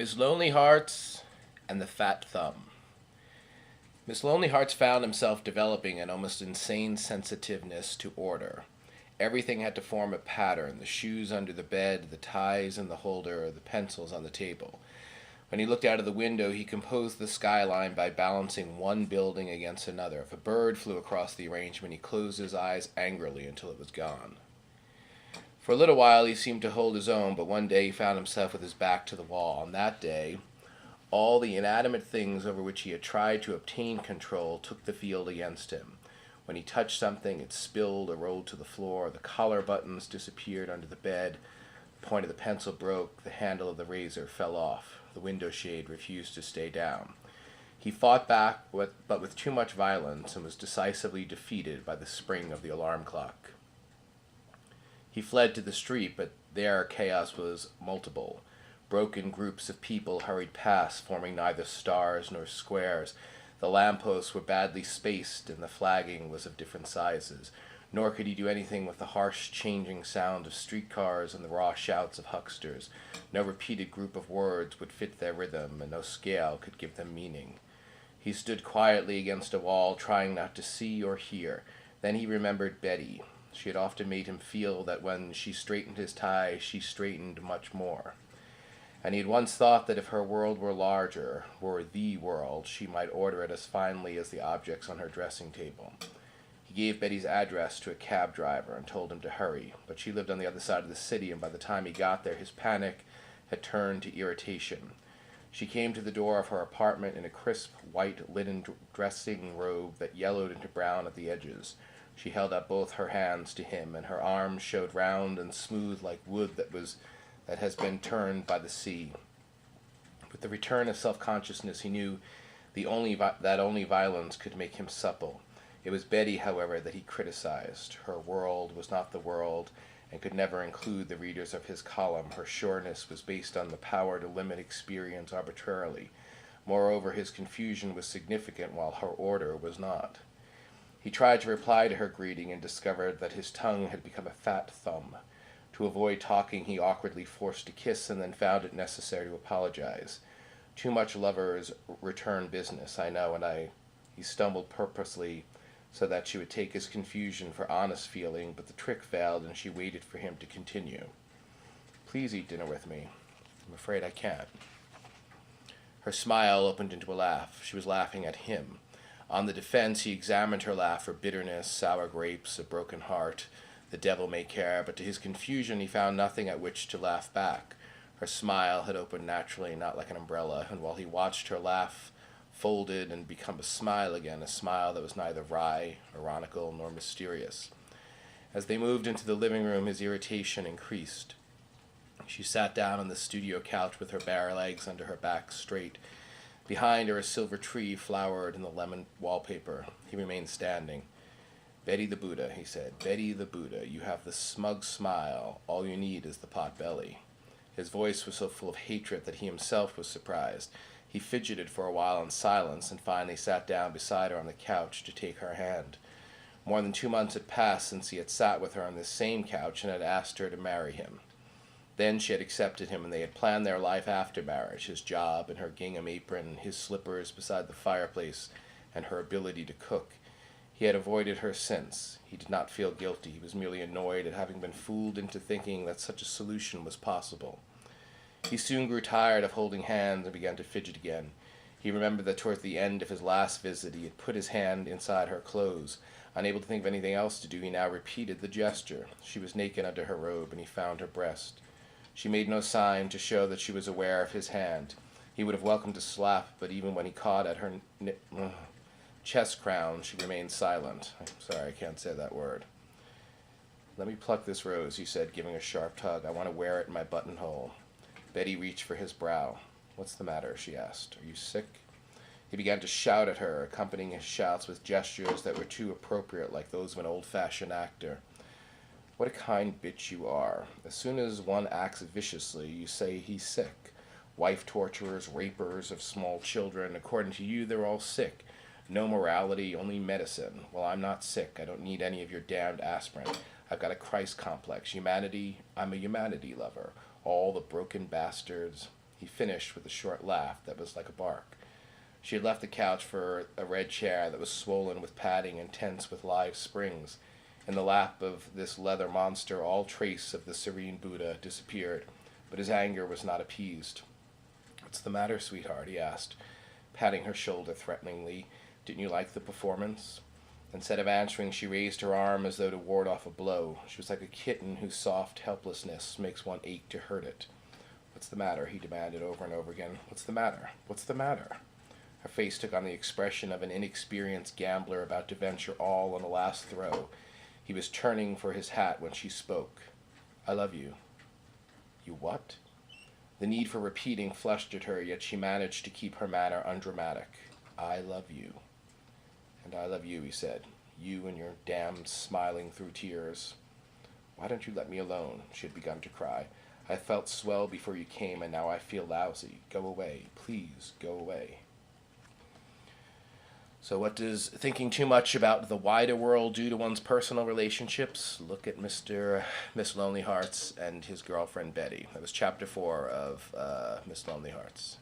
Miss Lonely Hearts and the Fat Thumb. Miss Lonely Hearts found himself developing an almost insane sensitiveness to order. Everything had to form a pattern: the shoes under the bed, the ties in the holder, the pencils on the table. When he looked out of the window, he composed the skyline by balancing one building against another. If a bird flew across the arrangement, he closed his eyes angrily until it was gone. For a little while he seemed to hold his own, but one day he found himself with his back to the wall. On that day, all the inanimate things over which he had tried to obtain control took the field against him. When he touched something, it spilled or rolled to the floor. The collar buttons disappeared under the bed. The point of the pencil broke. The handle of the razor fell off. The window shade refused to stay down. He fought back, but with too much violence, and was decisively defeated by the spring of the alarm clock. He fled to the street, but there chaos was multiple. Broken groups of people hurried past, forming neither stars nor squares. The lampposts were badly spaced, and the flagging was of different sizes. Nor could he do anything with the harsh, changing sound of streetcars and the raw shouts of hucksters. No repeated group of words would fit their rhythm, and no scale could give them meaning. He stood quietly against a wall, trying not to see or hear. Then he remembered Betty. She had often made him feel that when she straightened his tie, she straightened much more. And he had once thought that if her world were larger, were the world, she might order it as finely as the objects on her dressing table. He gave Betty's address to a cab driver and told him to hurry, but she lived on the other side of the city, and by the time he got there, his panic had turned to irritation. She came to the door of her apartment in a crisp white linen dressing robe that yellowed into brown at the edges. She held up both her hands to him, and her arms showed round and smooth like wood that has been turned by the sea. With the return of self-consciousness, he knew that only violence could make him supple. It was Betty, however, that he criticized. Her world was not the world, and could never include the readers of his column. Her sureness was based on the power to limit experience arbitrarily. Moreover, his confusion was significant, while her order was not. He tried to reply to her greeting and discovered that his tongue had become a fat thumb. To avoid talking, he awkwardly forced a kiss and then found it necessary to apologize. Too much lover's return business, I know, he stumbled purposely so that she would take his confusion for honest feeling, but the trick failed and she waited for him to continue. Please eat dinner with me. I'm afraid I can't. Her smile opened into a laugh. She was laughing at him. On the defense, he examined her laugh for bitterness, sour grapes, a broken heart. The devil may care, but to his confusion he found nothing at which to laugh back. Her smile had opened naturally, not like an umbrella, and while he watched her laugh folded and become a smile again, a smile that was neither wry, ironical, nor mysterious. As they moved into the living room, his irritation increased. She sat down on the studio couch with her bare legs under her back straight. Behind her, a silver tree flowered in the lemon wallpaper. He remained standing. Betty the Buddha, he said. Betty the Buddha, you have the smug smile. All you need is the pot belly. His voice was so full of hatred that he himself was surprised. He fidgeted for a while in silence and finally sat down beside her on the couch to take her hand. More than 2 months had passed since he had sat with her on this same couch and had asked her to marry him. Then she had accepted him, and they had planned their life after marriage, his job and her gingham apron, his slippers beside the fireplace, and her ability to cook. He had avoided her since. He did not feel guilty. He was merely annoyed at having been fooled into thinking that such a solution was possible. He soon grew tired of holding hands and began to fidget again. He remembered that towards the end of his last visit he had put his hand inside her clothes. Unable to think of anything else to do, he now repeated the gesture. She was naked under her robe, and he found her breast. She made no sign to show that she was aware of his hand. He would have welcomed a slap, but even when he caught at her chest crown, she remained silent. I'm sorry, I can't say that word. Let me pluck this rose, he said, giving a sharp tug. I want to wear it in my buttonhole. Betty reached for his brow. What's the matter? She asked. Are you sick? He began to shout at her, accompanying his shouts with gestures that were too appropriate, like those of an old-fashioned actor. What a kind bitch you are. As soon as one acts viciously, you say he's sick. Wife torturers, rapers of small children, according to you, they're all sick. No morality, only medicine. Well, I'm not sick. I don't need any of your damned aspirin. I've got a Christ complex. Humanity, I'm a humanity lover. All the broken bastards. He finished with a short laugh that was like a bark. She had left the couch for a red chair that was swollen with padding and tense with live springs. In the lap of this leather monster, all trace of the serene Buddha disappeared, but his anger was not appeased. "What's the matter, sweetheart?" he asked, patting her shoulder threateningly. "Didn't you like the performance?" Instead of answering, she raised her arm as though to ward off a blow. She was like a kitten whose soft helplessness makes one ache to hurt it. "What's the matter?" he demanded over and over again. "What's the matter? What's the matter?" Her face took on the expression of an inexperienced gambler about to venture all on a last throw. He was turning for his hat when she spoke. "I love you." "You what?" The need for repeating flushed at her, yet she managed to keep her manner undramatic. "I love you." "And I love you," he said. "You and your damned smiling through tears." "Why don't you let me alone?" She had begun to cry. "I felt swell before you came, and now I feel lousy. Go away. Please, go away." So what does thinking too much about the wider world do to one's personal relationships? Look at Miss Lonely Hearts and his girlfriend Betty. That was chapter 4 of Miss Lonely Hearts.